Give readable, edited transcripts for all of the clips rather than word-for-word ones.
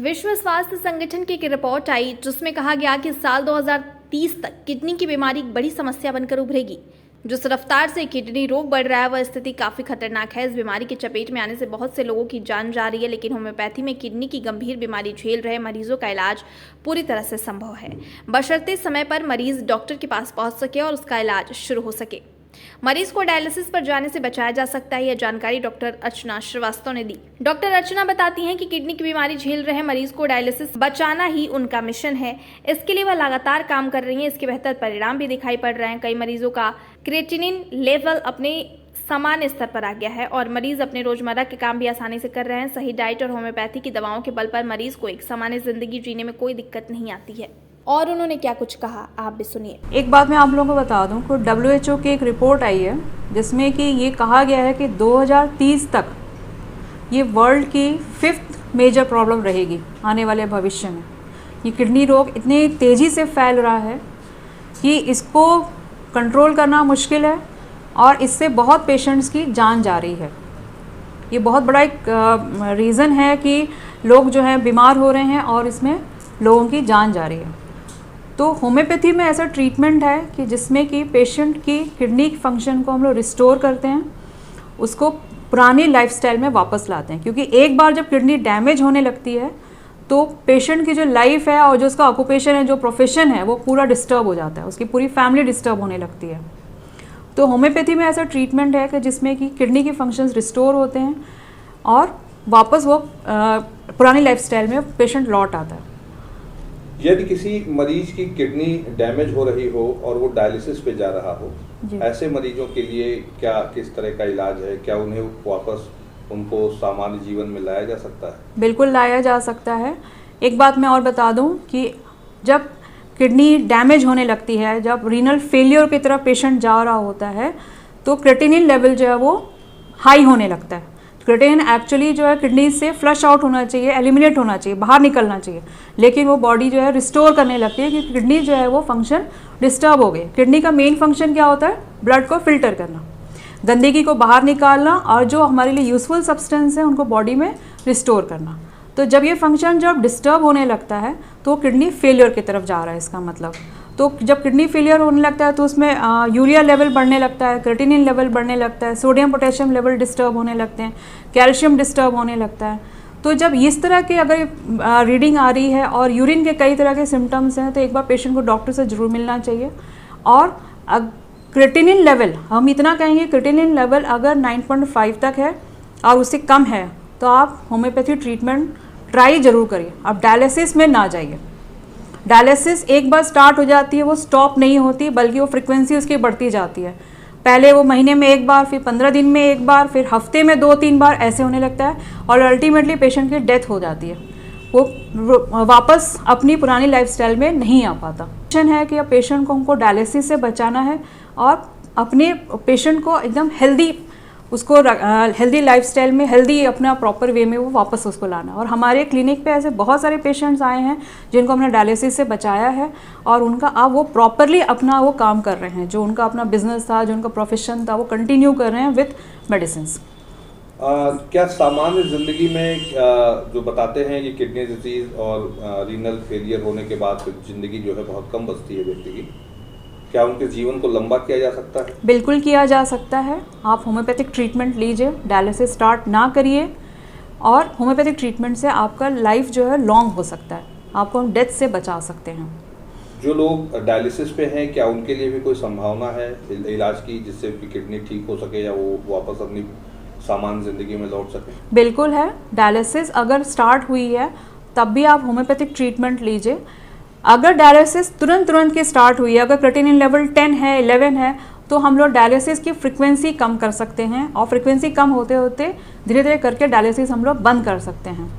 विश्व स्वास्थ्य संगठन की एक रिपोर्ट आई जिसमें कहा गया कि साल 2030 तक किडनी की बीमारी एक बड़ी समस्या बनकर उभरेगी। जिस रफ्तार से किडनी रोग बढ़ रहा है वह स्थिति काफी खतरनाक है। इस बीमारी की चपेट में आने से बहुत से लोगों की जान जा रही है, लेकिन होम्योपैथी में किडनी की गंभीर बीमारी झेल रहे मरीजों का इलाज पूरी तरह से संभव है, बशर्ते समय पर मरीज डॉक्टर के पास पहुंच सके और उसका इलाज शुरू हो सके। मरीज को डायलिसिस पर जाने से बचाया जा सकता है। यह जानकारी डॉक्टर अर्चना श्रीवास्तव ने दी। डॉक्टर अर्चना बताती हैं कि किडनी की बीमारी झेल रहे मरीज को डायलिसिस बचाना ही उनका मिशन है। इसके लिए वह लगातार काम कर रही हैं। इसके बेहतर परिणाम भी दिखाई पड़ रहे हैं। कई मरीजों का क्रिएटिनिन लेवल अपने सामान्य स्तर पर आ गया है और मरीज अपने रोजमर्रा के काम भी आसानी से कर रहे हैं। सही डाइट और होम्योपैथी की दवाओं के बल पर मरीज को एक सामान्य जिंदगी जीने में कोई दिक्कत नहीं आती है। और उन्होंने क्या कुछ कहा, आप भी सुनिए। एक बात मैं आप लोगों को बता दूं कि WHO की एक रिपोर्ट आई है जिसमें कि ये कहा गया है कि 2030 तक ये वर्ल्ड की 5th मेजर प्रॉब्लम रहेगी आने वाले भविष्य में। ये किडनी रोग इतनी तेज़ी से फैल रहा है कि इसको कंट्रोल करना मुश्किल है और इससे बहुत पेशेंट्स की जान जा रही है। ये बहुत बड़ा एक रीज़न है कि लोग जो हैं बीमार हो रहे हैं और इसमें लोगों की जान जा रही है। तो होम्योपैथी में ऐसा ट्रीटमेंट है कि जिसमें कि पेशेंट की किडनी फंक्शन को हम लोग रिस्टोर करते हैं, उसको पुरानी लाइफस्टाइल में वापस लाते हैं। क्योंकि एक बार जब किडनी डैमेज होने लगती है तो पेशेंट की जो लाइफ है और जो उसका ऑक्यूपेशन है, जो प्रोफेशन है, वो पूरा डिस्टर्ब हो जाता है, उसकी पूरी फैमिली डिस्टर्ब होने लगती है। तो होम्योपैथी में ऐसा ट्रीटमेंट है कि जिसमें कि किडनी के फंक्शंस रिस्टोर होते हैं और वापस वो पुरानी लाइफस्टाइल में पेशेंट लौट आता है। यदि किसी मरीज की किडनी डैमेज हो रही हो और वो डायलिसिस पे जा रहा हो, ऐसे मरीजों के लिए क्या किस तरह का इलाज है? क्या उन्हें वापस उनको सामान्य जीवन में लाया जा सकता है? बिल्कुल लाया जा सकता है। एक बात मैं और बता दूं कि जब किडनी डैमेज होने लगती है, जब रीनल फेलियर की तरफ पेशेंट जा रहा होता है, तो क्रिएटिनिन लेवल जो है वो हाई होने लगता है। क्रिएटिनिन एक्चुअली जो है किडनी से फ्लश आउट होना चाहिए, एलिमिनेट होना चाहिए, बाहर निकलना चाहिए, लेकिन वो बॉडी जो है रिस्टोर करने लगती है कि किडनी जो है वो फंक्शन डिस्टर्ब हो गई। किडनी का मेन फंक्शन क्या होता है? ब्लड को फिल्टर करना, गंदगी को बाहर निकालना और जो हमारे लिए यूजफुल सब्सटेंस है उनको बॉडी में रिस्टोर करना। तो जब ये फंक्शन जब डिस्टर्ब होने लगता है तो किडनी फेलियर की तरफ जा रहा है, इसका मतलब। तो जब किडनी फेलियर होने लगता है तो उसमें यूरिया लेवल बढ़ने लगता है, क्रिएटिनिन लेवल बढ़ने लगता है, सोडियम पोटेशियम लेवल डिस्टर्ब होने लगते हैं, कैल्शियम डिस्टर्ब होने लगता है। तो जब इस तरह के अगर रीडिंग आ रही है और यूरिन के कई तरह के सिम्टम्स हैं तो एक बार पेशेंट को डॉक्टर से ज़रूर मिलना चाहिए। और क्रिएटिनिन लेवल, हम इतना कहेंगे, क्रिएटिनिन लेवल अगर 9.5 तक है और उससे कम है तो आप होम्योपैथी ट्रीटमेंट ट्राई ज़रूर करिए। आप डायलिसिस में ना जाइए। डायलिसिस एक बार स्टार्ट हो जाती है, वो स्टॉप नहीं होती, बल्कि वो फ्रिक्वेंसी उसकी बढ़ती जाती है। पहले वो महीने में एक बार, फिर 15 दिन में एक बार, फिर हफ्ते में 2-3 बार ऐसे होने लगता है और अल्टीमेटली पेशेंट की डेथ हो जाती है। वो वापस अपनी पुरानी लाइफस्टाइल में नहीं आ पाता। मिशन है कि अब पेशेंट को हमको डायलिसिस से बचाना है और अपने पेशेंट को एकदम हेल्दी, उसको हेल्दी लाइफस्टाइल में, हेल्दी अपना प्रॉपर वे में वो वापस उसको लाना। और हमारे क्लिनिक पे ऐसे बहुत सारे पेशेंट्स आए हैं जिनको हमने डायलिसिस से बचाया है और उनका अब वो प्रॉपरली अपना वो काम कर रहे हैं। जो उनका अपना बिजनेस था, जो उनका प्रोफेशन था, वो कंटिन्यू कर रहे हैं विथ मेडिसिन्स। क्या सामान्य ज़िंदगी में जो बताते हैं ये किडनी डिजीज़ और रीनल फेलियर होने के बाद फिर ज़िंदगी जो है बहुत कम बचती है व्यक्ति की, क्या उनके जीवन को लंबा किया जा सकता है? बिल्कुल किया जा सकता है। आप होम्योपैथिक ट्रीटमेंट लीजिए, डायलिसिस स्टार्ट ना करिए और होम्योपैथिक ट्रीटमेंट से आपका लाइफ जो है लॉन्ग हो सकता है, आपको हम डेथ से बचा सकते हैं। जो लोग डायलिसिस पे हैं, क्या उनके लिए भी कोई संभावना है इलाज की जिससे किडनी ठीक हो सके या वो वापस अपनी सामान्य ज़िंदगी में लौट सके? बिल्कुल है। डायलिसिस अगर स्टार्ट हुई है तब भी आप होम्योपैथिक ट्रीटमेंट लीजिए। अगर डायलिसिस तुरंत की स्टार्ट हुई है, अगर क्रिएटिनिन लेवल 10 है, 11 है, तो हम लोग डायलिसिस की फ्रीक्वेंसी कम कर सकते हैं और फ्रीक्वेंसी कम होते होते धीरे धीरे करके डायलिसिस हम लोग बंद कर सकते हैं।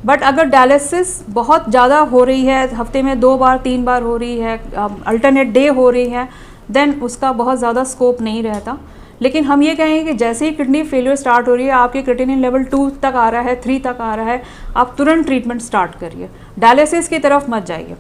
बट अगर डायलिसिस बहुत ज़्यादा हो रही है, हफ्ते में 2 बार 3 बार हो रही है, अल्टरनेट डे हो रही है, देन उसका बहुत ज़्यादा स्कोप नहीं रहता। लेकिन हम ये कहेंगे कि जैसे ही किडनी फेलियर स्टार्ट हो रही है, आपकी क्रिएटिनिन लेवल 2 तक आ रहा है, 3 तक आ रहा है, आप तुरंत ट्रीटमेंट स्टार्ट करिए, डायलिसिस की तरफ मत जाइए।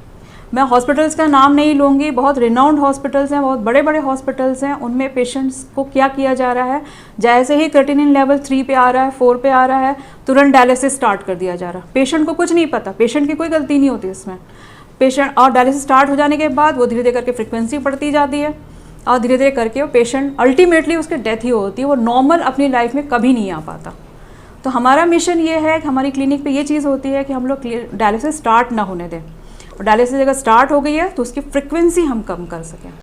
मैं हॉस्पिटल्स का नाम नहीं लूँगी, बहुत रिनाउंड हॉस्पिटल्स हैं, बहुत बड़े बड़े हॉस्पिटल्स हैं, उनमें पेशेंट्स को क्या किया जा रहा है, जैसे ही क्रिएटिनिन लेवल 3 पे आ रहा है, 4 पे आ रहा है, तुरंत डायलिसिस स्टार्ट कर दिया जा रहा है। पेशेंट को कुछ नहीं पता, पेशेंट की कोई गलती नहीं होती इसमें। पेशेंट और डायलिसिस स्टार्ट हो जाने के बाद वो धीरे धीरे करके फ्रिक्वेंसी बढ़ती जाती है और धीरे धीरे करके वो पेशेंट अल्टीमेटली उसकी डेथ ही होती है, वो नॉर्मल अपनी लाइफ में कभी नहीं आ पाता। तो हमारा मिशन ये है कि हमारी क्लिनिक पे ये चीज़ होती है कि हम लोग डायलिसिस स्टार्ट ना होने दें, और डायलिसिस अगर स्टार्ट हो गई है तो उसकी फ्रिक्वेंसी हम कम कर सकें।